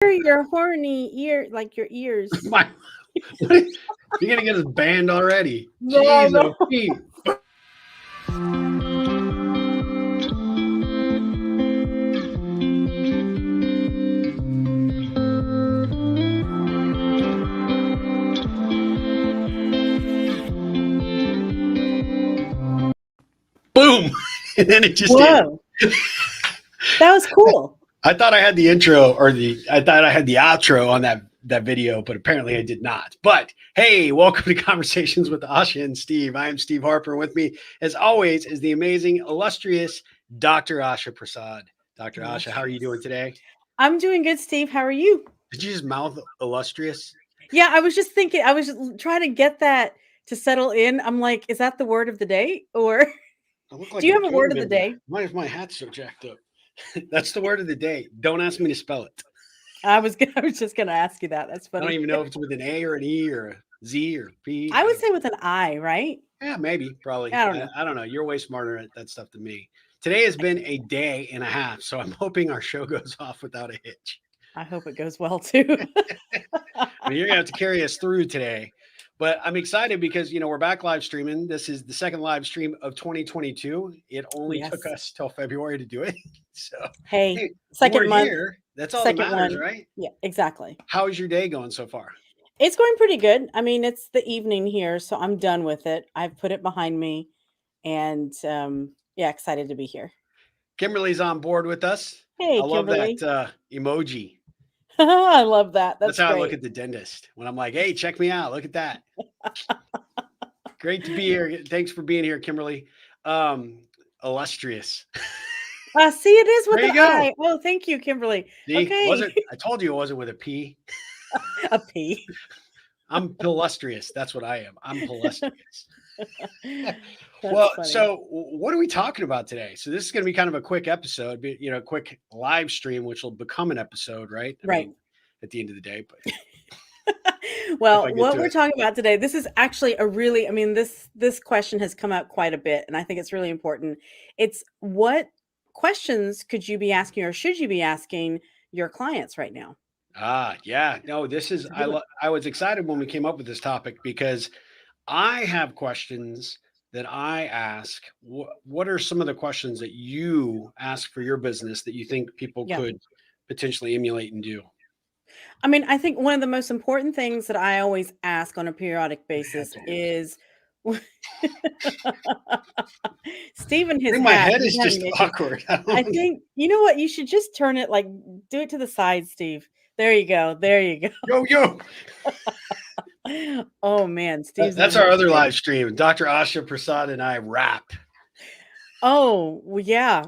Your horny ear, like your ears. My, what, you're gonna get us banned already. No, Jeez, no. oh Pete. Boom, and then it just did. Whoa, that was cool. I thought I had the intro I thought I had the outro on that video, but apparently I did not. But hey, welcome to Conversations with Asha and Steve. I am Steve Harper. With me, as always, is the amazing, illustrious Dr. Asha Prasad. Dr. Asha, how are you doing today? I'm doing good, Steve. How are you? Did you just mouth illustrious? Yeah, I was just thinking. I was just trying to get that to settle in. I'm like, is that the word of the day, or I look do like you a have a word of the gangbender. day? Why is my hat so jacked up? That's the word of the day. Don't ask me to spell it. I was just gonna ask you that. That's I don't funny. even know if it's with an A or an E or a Z or P. I would say with an I, right? Yeah, maybe, probably. I don't know. I don't know. You're way smarter at that stuff than me. Today has been a day and a half, so I'm hoping our show goes off without a hitch. I hope it goes well too. I mean, you're gonna have to carry us through today, but I'm excited because we're back live streaming. This is the second live stream of 2022. It only took Yes. us till February to do it, so Hey, hey, we're second month, here. That's all that second matters, one. right? Yeah, exactly. How's your day going so far? It's going pretty good. I mean, it's the evening here, so I'm done with it. I've put it behind me, and yeah, excited to be here. Kimberly's on board with us. I Hey, love that Kimberly. emoji. I love that. That's That's how I look great. at the dentist when I'm like, "Hey, check me out. Look at that." Great to be here. Thanks for being here, Kimberly. Illustrious. See, it is There with you an go. I. Oh, thank you, Kimberly. See, Okay, wasn't I told you it wasn't with a P. a P. I'm illustrious. That's what I am. I'm illustrious. That's Well, funny. so what are we talking about today? So this is going to be kind of a quick episode, a quick live stream, which will become an episode, right? I Right. mean, at the end of the day, but if Well, I get what to we're it. talking about today, this is actually a really, I mean, this question has come up quite a bit, and I think it's really important. It's what questions could you be asking or should you be asking your clients right now? Yeah. No, this is It's a good one. I was excited when we came up with this topic because I have questions that I ask. What are some of the questions that you ask for your business that you think people Yeah. could potentially emulate and do? I mean, I think one of the most important things that I always ask on a periodic My hat basis is. is Steve his I think my hat. head He's is having just issues. awkward. I think you know what? You should just turn it like do it to the side, Steve. There you go. There you Yo, yo. go. Oh man, Steve's in That's here our other today. live stream. Dr. Asha Prasad and I rap. Oh, well, yeah.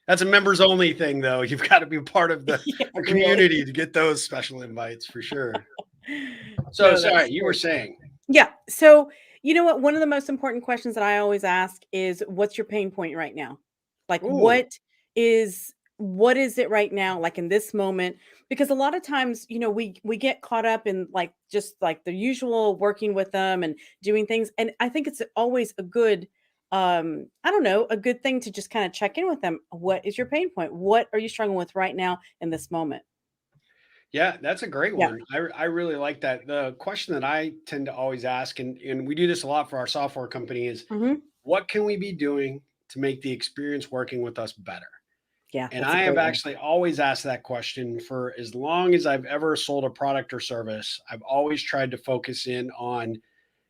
That's a members only thing, though. You've got to be part of Yeah, our really. community to get those special invites for sure. So No, sorry, that's you were true. saying. Yeah. So, you know what? One of the most important questions that I always ask is what's your pain point right now? Like Oh, what is it right now like in this moment? Because a lot of times, we get caught up in like just like the usual working with them and doing things and I think it's always a good I don't know, a good thing to just kind of check in with them. What is your pain point? What are you struggling with right now in this moment? yeah, that's a great Yeah. one. I really like that. The question that I tend to always ask, and we do this a lot for our software company, is Mhm. what can we be doing to make the experience working with us better? Yeah, And that's a I have great one. actually always asked that question for as long as I've ever sold a product or service. I've always tried to focus in on,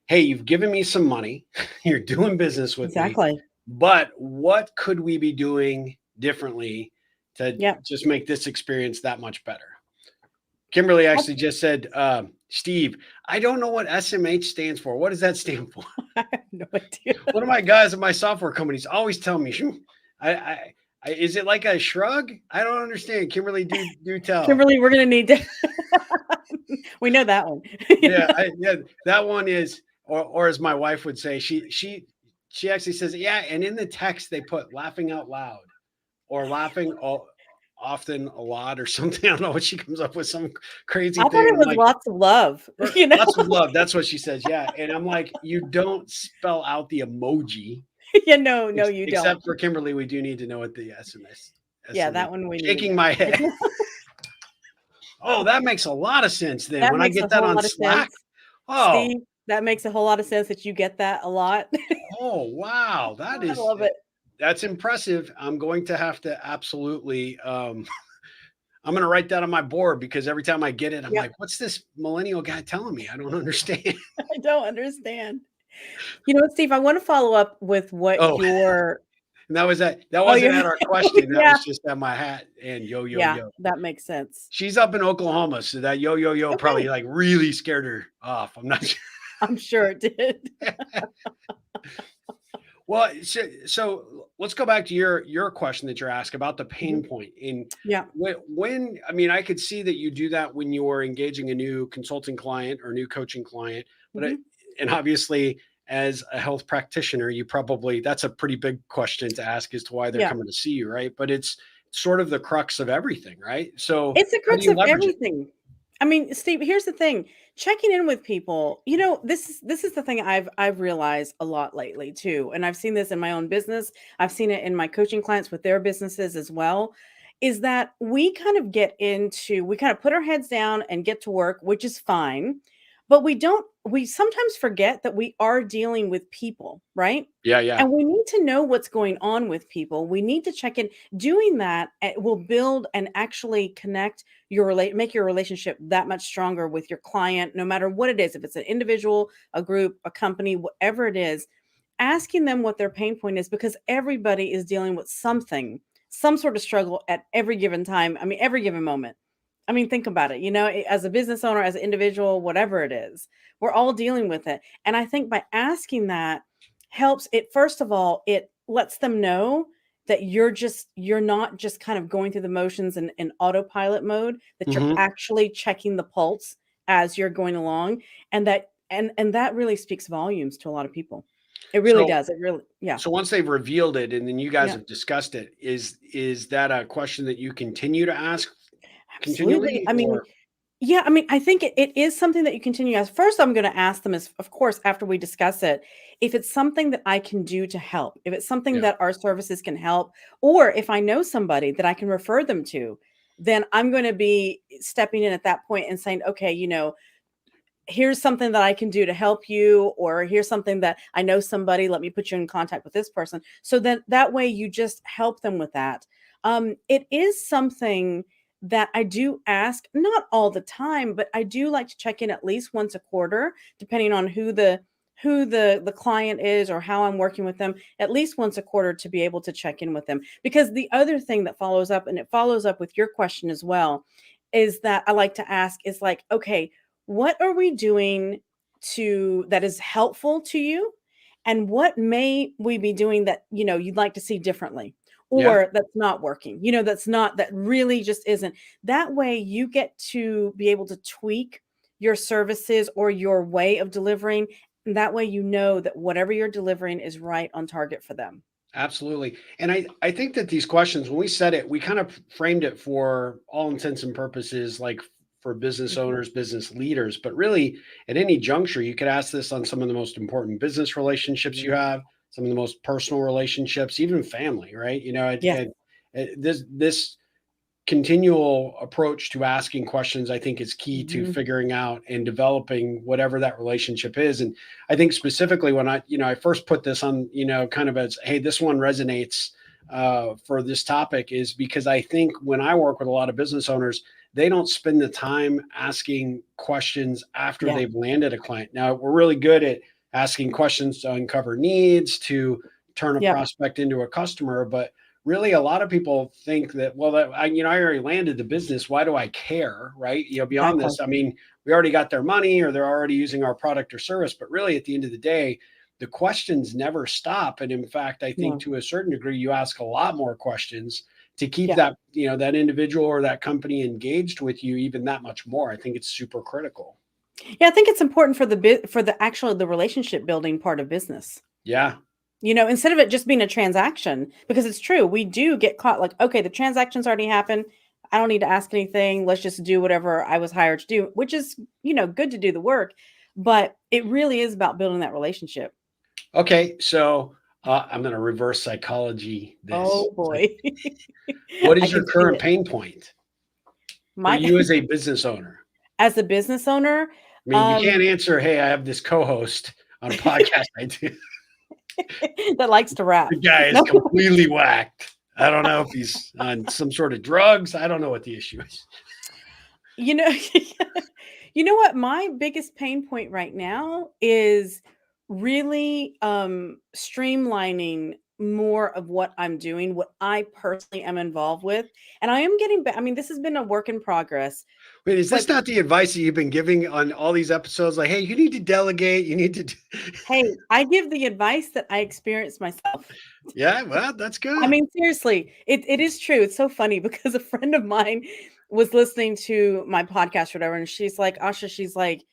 hey, you've given me some money, you're doing business with me, Exactly. but what could we be doing differently to Yep. just make this experience that much better? Kimberly actually just said, Steve, I don't know what SMH stands for. What does that stand for? I have no idea. One of my guys at my software companies always tell me, is it like a shrug? I don't understand. Kimberly, do tell. Kimberly, we're gonna need to we know that one. Yeah, that one is, or as my wife would say, she actually says, yeah, and in the text they put laughing out loud or laughing often a lot or something. I don't know what she comes up with some crazy I thought thing. it I'm was like, lots of love, or you know? lots of love. That's what she says. Yeah. And I'm like, you don't spell out the emoji. Yeah, no, no, you don't. Except for Kimberly, we do need to know what the SMS Yeah, Essentially. that one we need to Shaking know. my head. Oh, that makes a lot of sense then That when I makes a get that whole on lot of Slack. sense. Oh, Steve, that makes a whole lot of sense that you get that a lot. oh, wow. I love it. That's impressive. I'm going to have to absolutely I'm going to write that on my board because every time I get it, I'm Yep. like, what's this millennial guy telling me? I don't understand. I don't understand. You know what, Steve, I want to follow up with what Oh, your and that oh, wasn't you're at our question. That yeah. was just at my hat and yo, yo, Yeah, yo. that makes sense. She's up in Oklahoma, so that yo, yo, yo probably Okay. like really scared her off. I'm not sure. I'm sure it did. Well, so let's go back to your question that you're asked about the pain Mhm. point. In Yeah. when I mean, I could see that you do that when you're engaging a new consulting client or new coaching client, but Mhm. and obviously as a health practitioner, you probably that's a pretty big question to ask as to why they're Yeah. coming to see you, right? But it's sort of the crux of everything, right? So It's the how do crux you of leverage it? everything. I mean, Steve, here's the thing. Checking in with people, this is the thing I've realized a lot lately too. And I've seen this in my own business. I've seen it in my coaching clients with their businesses as well. Is that we kind of put our heads down and get to work, which is fine. But we sometimes forget that we are dealing with people, right? Yeah, yeah. And we need to know what's going on with people. We need to check in. Doing that will build and actually connect make your relationship that much stronger with your client, no matter what it is. If it's an individual, a group, a company, whatever it is, asking them what their pain point is, because everybody is dealing with something, some sort of struggle at every given time. I mean, every given moment. I mean, think about it. As a business owner, as an individual, whatever it is, we're all dealing with it. And I think by asking that helps it, first of all, it lets them know that you're not just kind of going through the motions in autopilot mode, that you're Mhm. actually checking the pulse as you're going along. And that really speaks volumes to a lot of people. It really So does. It really, yeah. so once they've revealed it and then you guys Yeah. have discussed it, is that a question that you continue to ask Absolutely. continually I mean, or yeah, I mean, I think it is something that you continue as. First, I'm going to ask them is, of course, after we discuss it, if it's something that I can do to help, if it's something yeah. that our services can help, or if I know somebody that I can refer them to, then I'm going to be stepping in at that point and saying, okay, here's something that I can do to help you, or here's something that I know somebody, let me put you in contact with this person. So then that way you just help them with that. It is something that I do ask, not all the time, but I do like to check in at least once a quarter, depending on who the client is or how I'm working with them, at least once a quarter to be able to check in with them. Because the other thing that follows up, and it follows up with your question as well, is that I like to ask is like, okay, what are we doing to that is helpful to you, and what may we be doing that you'd like to see differently, Yeah, or that's not working, that really just isn't. That way you get to be able to tweak your services or your way of delivering, and that way that whatever you're delivering is right on target for them. absolutely. And I think that these questions, when we said it, we kind of framed it for all intents and purposes, like for business Mhm. owners, business leaders, but really at any juncture, you could ask this on some of the most important business relationships you Yeah. have, some of the most personal relationships, even family, right? Yeah. This continual approach to asking questions, I think, is key to Mhm. figuring out and developing whatever that relationship is. And I think specifically when I first put this on, kind of as, hey, this one resonates for this topic, is because I think when I work with a lot of business owners, they don't spend the time asking questions after Yeah. they've landed a client. Now, we're really good at asking questions to uncover needs, to turn a Yep. prospect into a customer, but really a lot of people think that, well, I already landed the business, why do I care, right? Beyond Exactly. this, I mean, we already got their money or they're already using our product or service, but really at the end of the day, the questions never stop. And in fact, I think No. to a certain degree you ask a lot more questions to keep Yeah. that individual or that company engaged with you even that much more. I think it's super critical. Yeah, I think it's important for the relationship building part of business. Yeah. Instead of it just being a transaction, because it's true, we do get caught like, okay, the transaction's already happened. I don't need to ask anything. Let's just do whatever I was hired to do, which is, good to do the work. But it really is about building that relationship. Okay, so I'm going to reverse psychology this. Oh boy. What I is your can see current it. pain point for My you as a business owner? as a business owner, I mean, you can't um answer, "Hey, I have this co-host on a podcast I do. that likes to The rap. guy is No. completely whacked. I don't know if he's on some sort of drugs. I don't know what the issue is." You know, you know what? My biggest pain point right now is really streamlining more of what I'm doing, what I personally am involved with. And I am getting back. I mean, this has been a work in progress, Wait, is but this not the advice that you've been giving on all these episodes? Like, "Hey, you need to delegate. You need to d" hey, I give the advice that I experienced myself. Yeah, well, that's I good. mean, seriously, it is true. It's so funny because a friend of mine was listening to my podcast or whatever, and she's like, Asha, she's like,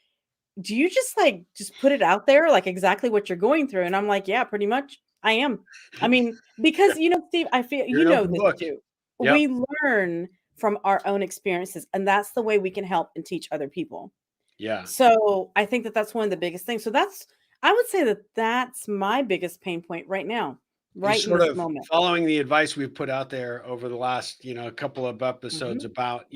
do you just like just put it out there like exactly what you're going through? And I'm like, yeah, pretty much I am. I mean, because Steve, I feel You're an open this book. too. Yep, We learn from our own experiences, and that's the way we can help and teach other people. yeah. So I think that that's one of the biggest things. So that's I would say that that's my biggest pain point right now, You right in sort this of moment. following the advice we've put out there over the last, couple of episodes Mhm. about,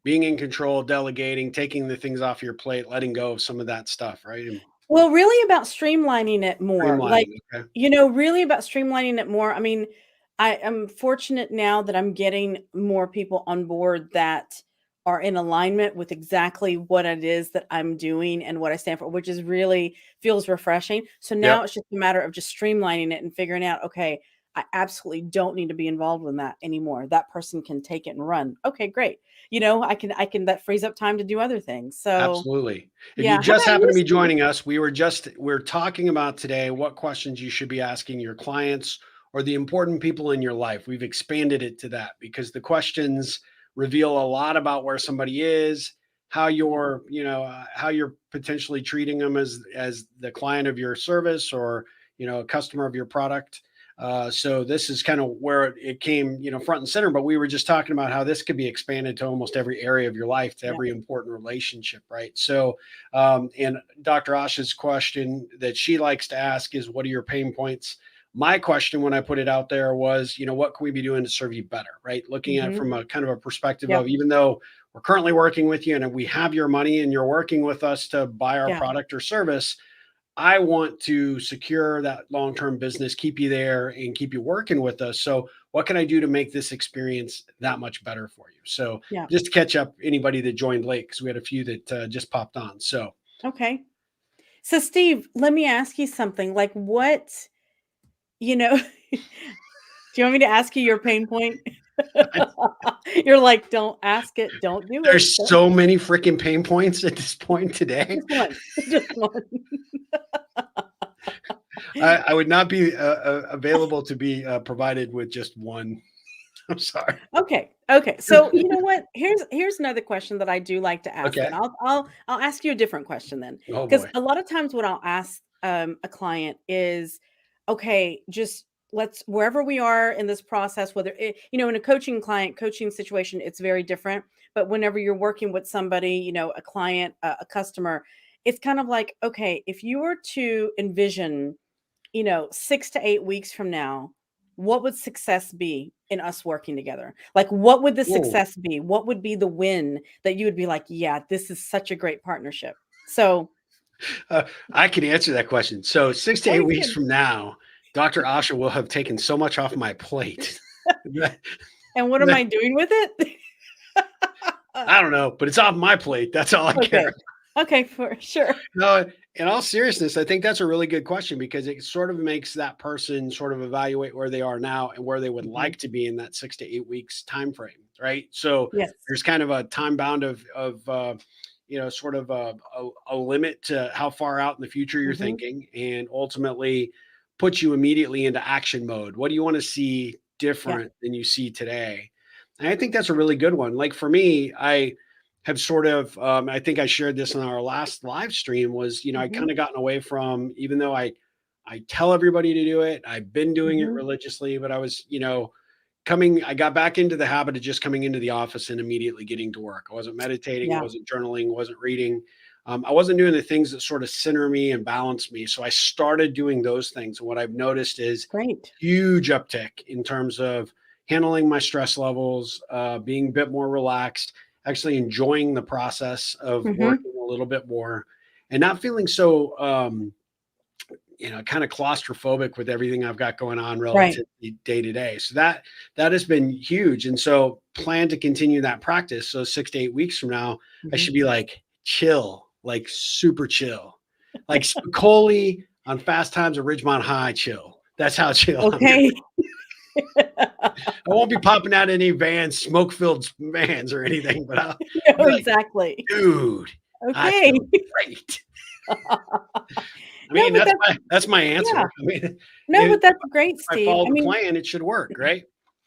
being in control, delegating, taking the things off your plate, letting go of some of that stuff, right? And Well, really about streamlining it more, like, streamlining. Okay. really about streamlining it more. I mean, I am fortunate now that I'm getting more people on board that are in alignment with exactly what it is that I'm doing and what I stand for, which is really feels refreshing. So Yep. now it's just a matter of just streamlining it and figuring out, okay, I absolutely don't need to be involved in that anymore. That person can take it and run. Okay, great. I can that frees up time to do other things. So Absolutely. If you yeah. How just about happen you, to be Steve? joining us, we're talking about today what questions you should be asking your clients or the important people in your life. We've expanded it to that because the questions reveal a lot about where somebody is, how you're potentially treating them as the client of your service or, a customer of your product. So this is kind of where it came, front and center. But we were just talking about how this could be expanded to almost every area of your life, to Yeah. every important relationship, right? So, and Dr. Asha's question that she likes to ask is, "What are your pain points?" My question when I put it out there was, what can we be doing to serve you better, right? Looking at it Mhm. from a kind of a perspective Yep. of, even though we're currently working with you and we have your money and you're working with us to buy our Yeah. product or service, I want to secure that long-term business, keep you there and keep you working with us. So what can I do to make this experience that much better for you? So Yeah. just to catch up anybody that joined late, because we had a few that just popped on. So Okay. So, Steve, let me ask you something. Like, do you want me to ask you your pain point? You're like, don't ask it. Don't do it. there's Don't so many freaking pain points at this point today. just one. Just one. I would not be available to be provided with just one. I'm sorry. Okay. Okay. So, you know what? Here's another question that I do like to ask then. Okay. I'll ask you a different question then. Oh Because boy. a lot of times what I'll ask a client is, okay, just let's wherever we are in this process, whether in a coaching situation, it's very different. But whenever you're working with somebody, a client, a customer, it's kind of like, okay, if you were to envision 6 to 8 weeks from now, what would success be in us working together? Like, what would the Whoa. success be? What would be the win that you would be like, "Yeah, this is such a great partnership." So I can answer that question. So 6 to 8 weeks okay, from now, Dr. Asha will have taken so much off my plate. that, and what am that- I doing with it? I don't know, but it's off my plate. That's all I care. Okay. Okay, for sure. No, in all seriousness, I think that's a really good question because it sort of makes that person sort of evaluate where they are now and where they would Mhm. like to be in that 6 to 8 weeks time frame, right? So Yes. there's kind of a time bound of sort of a limit to how far out in the future you're Mhm. thinking, and ultimately puts you immediately into action mode. What do you want to see Yeah. different than you see today? And I think that's a really good one. Like for me, I have sort of I think I shared this in our last live stream was, I Mhm. kind of gotten away from, even though I tell everybody to do it, I've been doing it Mhm. religiously, but I was, coming I got back into the habit of just coming into the office and immediately getting to work. I wasn't meditating, I Yeah. wasn't journaling, wasn't reading. I wasn't doing the things that sort of center me and balance me. So I started doing those things. And what I've noticed is Great. huge uptick in terms of handling my stress levels, being a bit more relaxed, actually enjoying the process of Mhm. working a little bit more, and not feeling so kind of claustrophobic with everything I've got going on Right. relative to day to day. So that has been huge. And so plan to continue that practice. So 6 to 8 weeks from now, I Mhm. should be like chill, like super chill, like Spicoli on Fast Times at Ridgemont High chill. That's how chill I'm gonna. Okay. I won't be popping out any vans, smoke filled vans or anything, but I'll No, be like, exactly. dude, I Okay. feel great. I No, mean, but that's my yeah. answer. I mean, No, if but that's great, I Steve. follow I the mean, plan, it should work, right?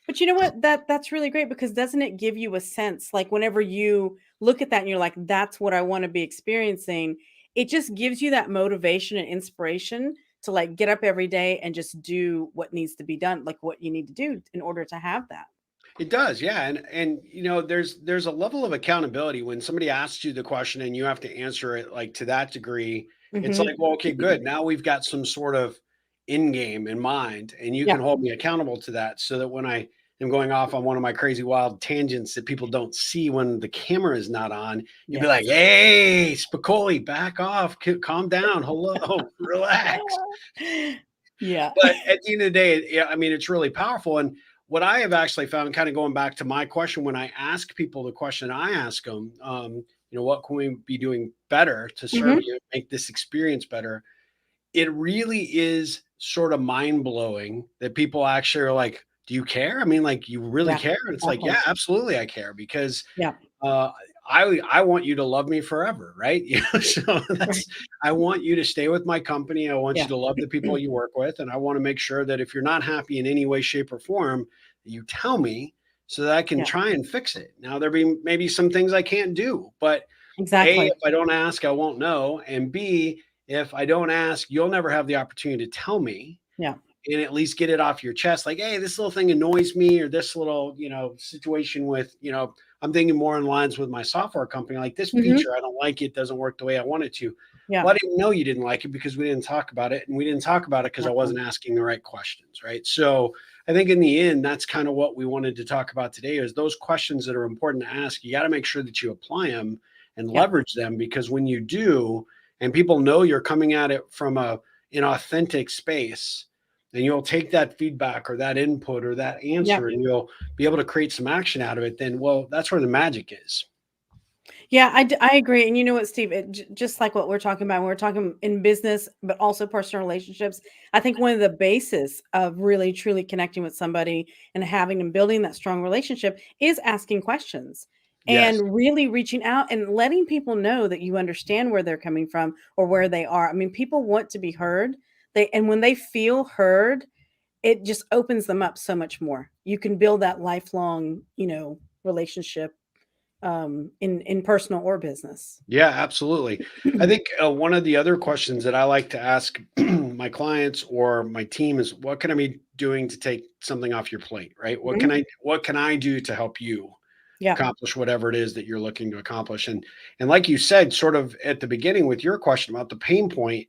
but you know what? That's really great because doesn't it give you a sense like whenever you look at that and you're like, that's what I want to be experiencing, it just gives you that motivation and inspiration to like get up every day and just do what needs to be done, like what you need to do in order to have that. It does, yeah, and there's a level of accountability when somebody asks you the question and you have to answer it like to that degree. It's like, Mhm. well, okay, good. Now we've got some sort of in game in mind, and you Yeah. can hold me accountable to that, so that when I am going off on one of my crazy wild tangents that people don't see when the camera is not on, you'd be like, Yes. "Hey, Spicoli, back off, calm down, hello, relax." Yeah. But at the end of the day, yeah, I mean, it's really powerful. And what I have actually found, kind of going back to my question, when I ask people the question I ask them, what can we be doing better to serve Mhm. you, make this experience better? It really is sort of mind blowing that people actually are like, do you care? I mean, like, you really Yeah. care? And it's like, Exactly. yeah, absolutely, I care because Yeah. uh, I want you to love me forever, right? So Right. I want you to stay with my company. I want you Yeah. to love the people you work with, and I want to make sure that if you're not happy in any way, shape, or form, you tell me so that I can Yeah. try and fix it. Now there be maybe some things I can't do, but A, Exactly. if I don't ask, I won't know, and B, if I don't ask, you'll never have the opportunity to tell me Yeah. and at least get it off your chest like, hey, this little thing annoys me, or this little situation with I'm thinking more in lines with my software company, like this Mhm. feature I don't like, it doesn't work the way I want it to. Yeah. Well, I didn't know you didn't like it because we didn't talk about it, and we didn't talk about it because I Exactly. wasn't asking the right questions, right? So I think in the end, that's kind of what we wanted to talk about today, is those questions that are important to ask. You got to make sure that you apply them and Yeah. leverage them, because when you do, and people know you're coming at it from an authentic space, and you'll take that feedback or that input or that Yeah. answer and you'll be able to create some action out of it, then, well, that's where the magic is. Yeah, I agree, and you know what, Steve? Just like what we're talking about, we're talking in business, but also personal relationships. I think one of the basis of really truly connecting with somebody and having and building that strong relationship is asking questions Yes. and really reaching out and letting people know that you understand where they're coming from or where they are. I mean, people want to be heard. And when they feel heard, it just opens them up so much more. You can build that lifelong, relationship in personal or business. Yeah, absolutely. I think one of the other questions that I like to ask my clients or my team is, what can I be doing to take something off your plate, right? Mhm. What can I do to help you Yeah. accomplish whatever it is that you're looking to accomplish? And like you said, sort of at the beginning with your question about the pain point,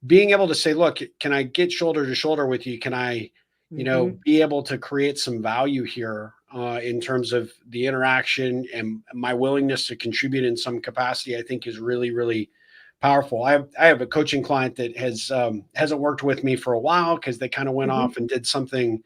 being able to say, look, can I get shoulder to shoulder with you? Can I, Mhm. be able to create some value here in terms of the interaction, and my willingness to contribute in some capacity, I think is really, really powerful. I have a coaching client that hasn't worked with me for a while because they kind of went Mhm. off and did something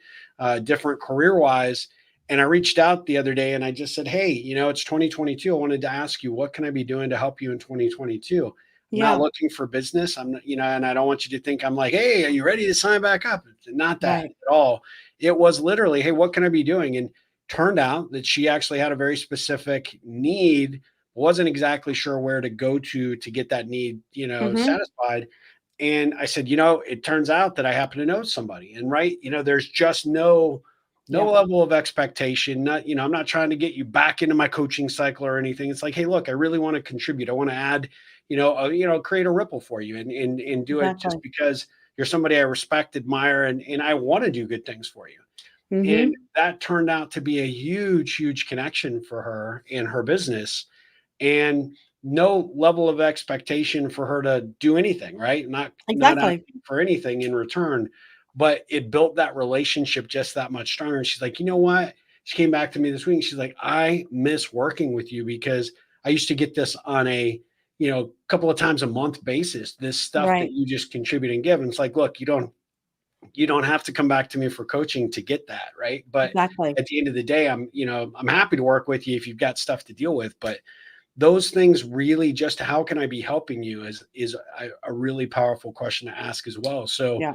different career wise. And I reached out the other day and I just said, hey, it's 2022. I wanted to ask you, what can I be doing to help you in 2022? I'm not Yeah. looking for business. I'm not, and I don't want you to think I'm like, hey, are you ready to sign back up? Not that Right. at all. It was literally, hey, what can I be doing? And turned out that she actually had a very specific need, wasn't exactly sure where to go to get that need, Mhm. satisfied. And I said, it turns out that I happen to know somebody. And right, there's just no Yeah. level of expectation. Not, I'm not trying to get you back into my coaching cycle or anything. It's like, hey, look, I really want to contribute. I want to add, create a ripple for you, and do it just Exactly. because you're somebody I respect, admire, and I want to do good things for you. And Mhm. that turned out to be a huge, huge connection for her and her business. And no level of expectation for her to do anything, right? Not Exactly. asking for anything in return, but it built that relationship just that much stronger. And she's like, you know what? She came back to me this week. She's like, I miss working with you because I used to get this on a, couple of times a month basis, this stuff that Right. you just contribute and give. And it's like, look, you don't have to come back to me for coaching to get that, right? But Exactly. at the end of the day, I'm happy to work with you if you've got stuff to deal with. But those things really, just how can I be helping you, is a really powerful question to ask as well. So, Yeah.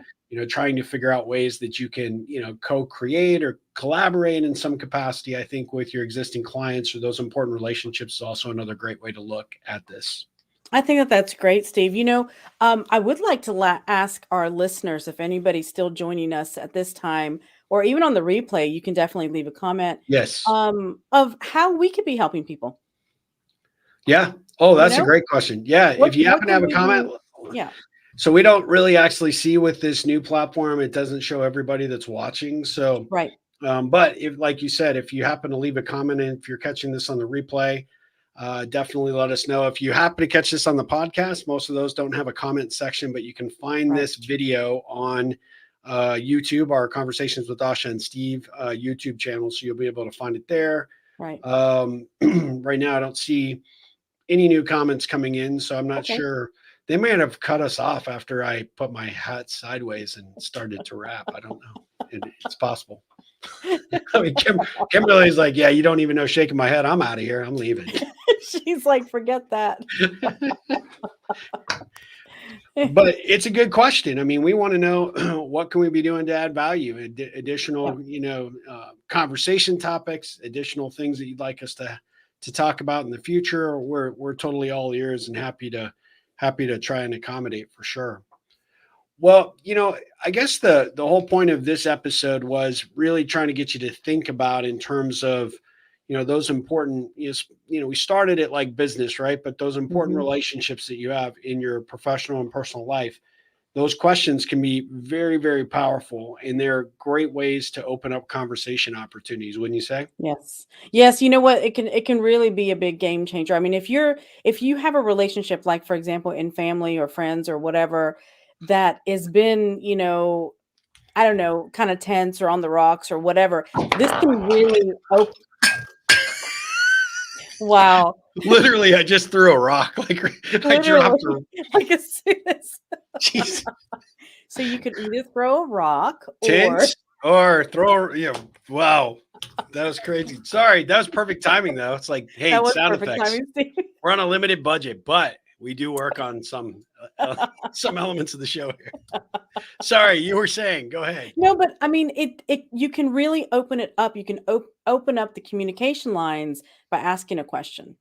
trying to figure out ways that you can, co-create or collaborate in some capacity, I think, with your existing clients or those important relationships is also another great way to look at this. I think that that's great, Steve. I would like to ask our listeners if anybody's still joining us at this time, or even on the replay, you can definitely leave a comment Yes. of how we could be helping people. Yeah. Oh, You that's a know, great question. Yeah. If you what happen to have can a we comment, be? Yeah. so we don't really actually see with this new platform, it doesn't show everybody that's watching. So, Right. but if, like you said, if you happen to leave a comment, and if you're catching this on the replay, definitely let us know. If you happen to catch this on the podcast, most of those don't have a comment section, but you can find Right. this video on YouTube, our Conversations with Asha and Steve YouTube channel. So you'll be able to find it there. Right. Right now, I don't see any new comments coming in, so I'm not Okay. sure. They may have cut us off after I put my hat sideways and started to rap. I don't know. It's possible. I mean, Kimberly's like, yeah, you don't even know, shaking my head. I'm out of here. I'm leaving. She's like, forget that. But it's a good question. I mean, we want to know what can we be doing to add value, Yeah. additional, conversation topics, additional things that you'd like us to talk about in the future. We're totally all ears and happy to try and accommodate for sure. Well, I guess the whole point of this episode was really trying to get you to think about in terms of, those important, we started it like business, right? But those important Hmm. relationships that you have in your professional and personal life, those questions can be very, very powerful, and they're great ways to open up conversation opportunities, wouldn't you say? Yes. Yes, you know what? It can really be a big game changer. I mean, if you have a relationship, like for example, in family or friends or whatever, that has been, I don't know, kind of tense or on the rocks or whatever, this can really open. Wow. Literally, I just threw a rock. Like I dropped Literally. a Like as soon as jeez. so you could either throw a rock or Tense or throw, wow. That was crazy. Sorry, that was perfect timing though. It's like, hey, that was sound perfect effects. timing, Steve. We're on a limited budget, but we do work on some elements of the show here. Sorry, you were saying. Go ahead. No, but I mean, it you can really open it up. You can open up the communication lines by asking a question,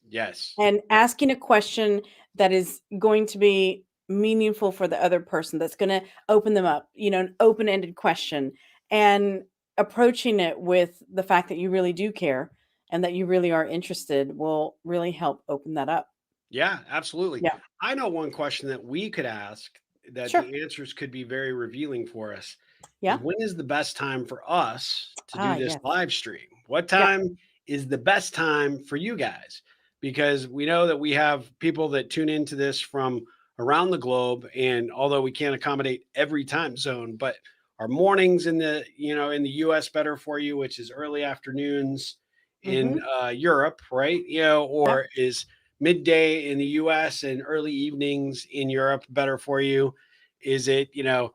Yes. and Yeah. asking a question that is going to be meaningful for the other person, that's going to open them up, an open-ended question, and approaching it with the fact that you really do care and that you really are interested will really help open that up. Yeah, absolutely. Yeah. I know one question that we could ask that Sure. the answers could be very revealing for us is, Yeah. when is the best time for us to do Ah, this yes. live stream? What Yeah. time is the best time for you guys? Because we know that we have people that tune into this from around the globe. And although we can't accommodate every time zone, but our mornings in the US better for you, which is early afternoons in Mhm. Europe, right? Yeah. Or is midday in the US and early evenings in Europe better for you? Is it, do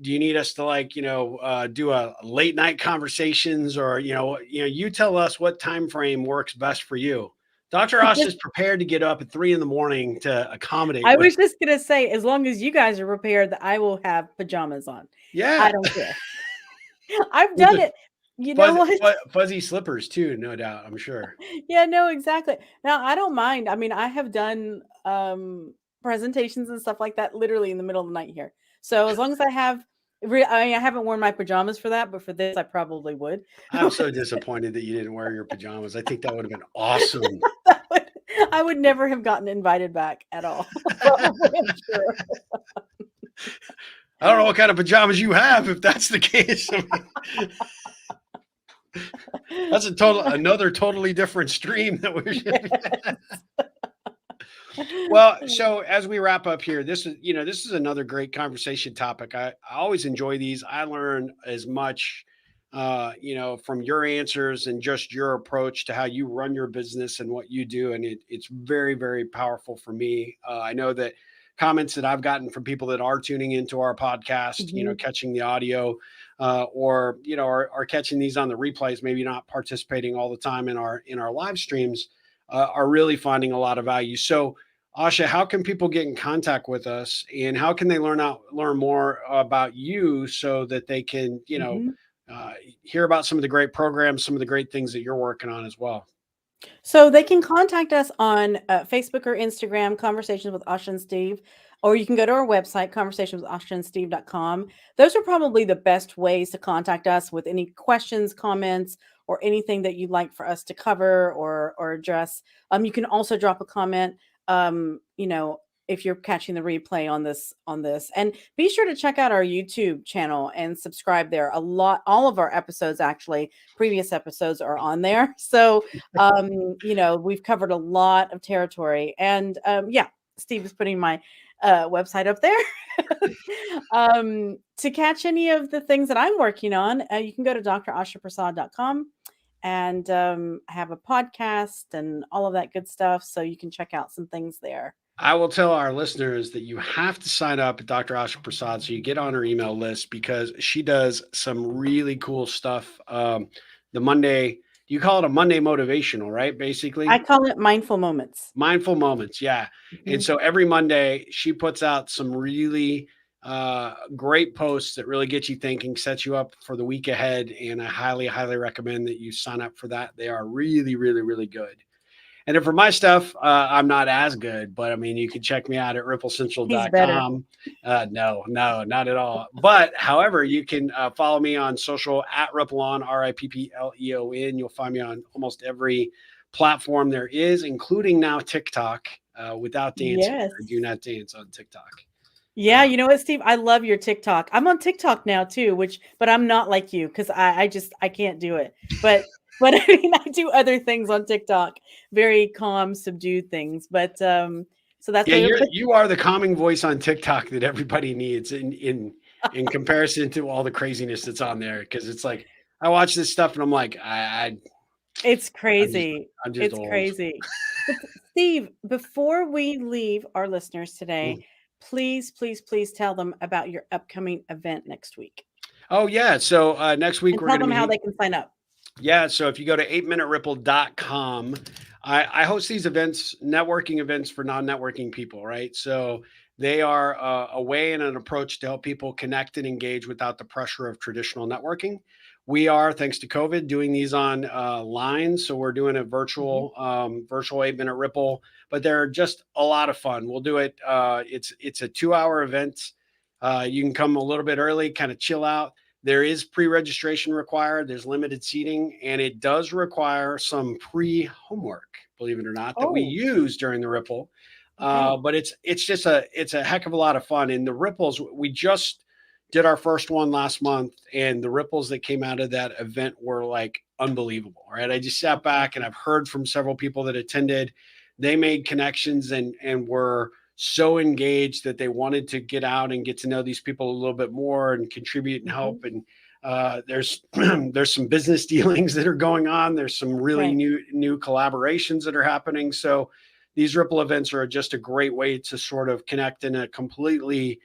you need us to do a late night conversations, or, you tell us what time frame works best for you. Dr. Osh is prepared to get up at 3 in the morning to accommodate I what. was just gonna say, as long as you guys are prepared, that I will have pajamas on. I Yeah. don't care. I've With done the it. You know what? fuzzy slippers too, no doubt, I'm sure. Yeah, no, exactly. Now, I don't mind. I mean, I have done, presentations and stuff like that literally in the middle of the night here. So, as long as I have I mean, I haven't worn my pajamas for that, but for this, I probably would. I'm so disappointed that you didn't wear your pajamas. I think that would have been awesome. That would I would never have gotten invited back at all. Probably, I'm sure. I don't know what kind of pajamas you have if that's the case. I mean, that's another totally different stream that we should be. Yes. Well, so as we wrap up here, this is another great conversation topic. I always enjoy these. I learn as much, from your answers and just your approach to how you run your business and what you do, and it's very, very powerful for me. I know that comments that I've gotten from people that are tuning into our podcast, Mhm, catching the audio, or are catching these on the replays, maybe not participating all the time in our live streams, are really finding a lot of value. So Asha, how can people get in contact with us, and how can they learn more about you so that they can, mhm. uh, hear about some of the great programs, some of the great things that you're working on as well? So they can contact us on Facebook or Instagram, Conversations with Asha and Steve, or you can go to our website, conversationswithashaandsteve.com. Those are probably the best ways to contact us with any questions, comments, or anything that you'd like for us to cover or address. You can also drop a comment. If you're catching the replay on this, and be sure to check out our YouTube channel and subscribe there. All of our episodes, actually, previous episodes are on there. So we've covered a lot of territory. And yeah, Steve is putting my website up there. To catch any of the things that I'm working on, you can go to drashaprasad.com, and I have a podcast and all of that good stuff. So you can check out some things there. I will tell our listeners that you have to sign up at Dr. Asha Prasad so you get on her email list because she does some really cool stuff. The Monday, you call it a Monday motivational, right? I Basically, call it mindful moments. mindful moments, yeah. And Mhm. so every Monday she puts out some really great posts that really get you thinking, set you up for the week ahead. And I highly, highly recommend that you sign up for that. They are really, really, really good. And then for my stuff, I'm not as good, but I mean, you can check me out at He's better. ripplecentral.com. No, no, not at all. But however, you can follow me on social at Rippleon, RIPPLEON. You'll find me on almost every platform there is, including now TikTok, without dancing. Yes. I do not dance on TikTok. Yeah, Uh, you know what, Steve? I love your TikTok. I'm on TikTok now too, but I'm not like you because I can't do it. But I mean, I do other things on TikTok, very calm, subdued things. But so that's yeah, what. But you are the calming voice on TikTok that everybody needs in comparison to all the craziness that's on there. Because it's like I watch this stuff and I'm like, it's I'm just crazy. I'm just It's old. crazy. But Steve, before we leave our listeners today, Mm. please, please, please tell them about your upcoming event next week Oh yeah. So next week and we're tell going to them how be they can sign up. yeah. So if you go to 8minuteripple.com, I host these events, networking events for non-networking people, right? So they are a way and an approach to help people connect and engage without the pressure of traditional networking. We are, thanks to COVID, doing these on line. So we're doing a Mhm. virtual 8 Minute Ripple, but they're just a lot of fun. We'll do it. It's a 2 hour event. You can come a little bit early, kind of chill out. There is pre-registration required. There's limited seating, and it does require some pre-homework, believe it or not, that we Oh, use during the Ripple. okay. But it's a heck of a lot of fun. And the Ripples, we just did our first one last month, and the Ripples that came out of that event were like unbelievable. Right? I just sat back and I've heard from several people that attended. They made connections and were so engaged that they wanted to get out and get to know these people a little bit more and contribute and Mhm. help. And there's there's some business dealings that are going on. There's some really Right. new collaborations that are happening. So these Ripple events are just a great way to sort of connect in a completely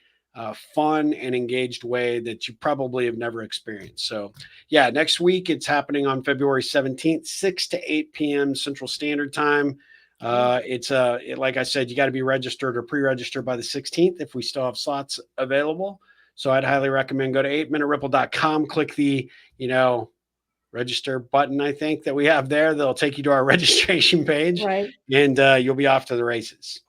fun and engaged way that you probably have never experienced. So, yeah, next week it's happening on February 17th, 6 to 8 p.m. Central Standard Time. Okay. Like I said, you got to be registered or pre-registered by the 16th if we still have slots available. So I'd highly recommend go to 8minuteripple.com, click the, you know, register button, I think that we have there. They'll take you to our registration page Right. and you'll be off to the races.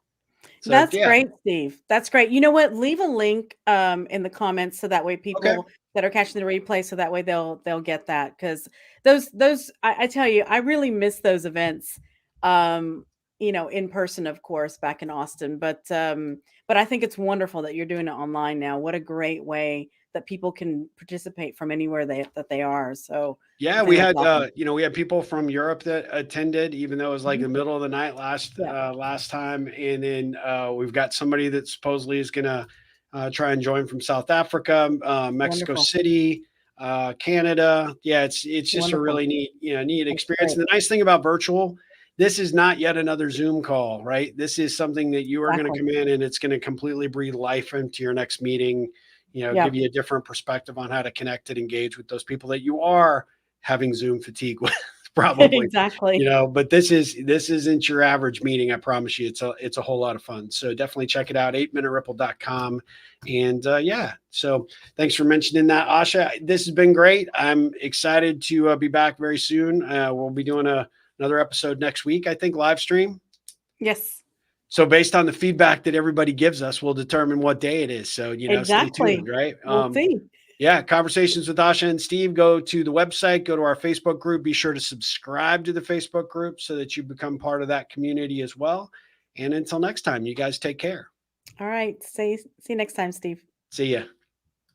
So That's yeah. great, Steve. That's great. You know what? Leave a link in the comments so that way Okay. people that are catching the replay, so that way they'll get that, because those I tell you, I really miss those events. Um, in person, of course, back in Austin, but I think it's wonderful that you're doing it online now. What a great way that people can participate from anywhere that they are. So I Yeah, think we that's had, awesome. we had people from Europe that attended, even though it was like Mhm. the middle of the night Yeah, last time. And then we've got somebody that supposedly is going to try and join from South Africa, Mexico wonderful, City, Canada. Yeah, it's just a wonderful. really neat That's experience. great. And the nice thing about virtual, this is not yet another Zoom call, right? This is something that you are going to Exactly. come in and it's going to completely breathe life into your next meeting. Give Yeah, you a different perspective on how to connect and engage with those people that you are having Zoom fatigue with probably, exactly. but this isn't your average meeting. I promise you, it's a whole lot of fun. So definitely check it out, 8minuteripple.com. And yeah, so thanks for mentioning that, Asha. This has been great. I'm excited to be back very soon. We'll be doing another episode next week, I think, live stream. Yes, So based on the feedback that everybody gives us, we'll determine what day it is. So, stay tuned, exactly. right? We'll see. Yeah, Conversations with Asha and Steve. Go to the website, go to our Facebook group. Be sure to subscribe to the Facebook group so that you become part of that community as well. And until next time, you guys take care. All right. See you next time, Steve. See ya.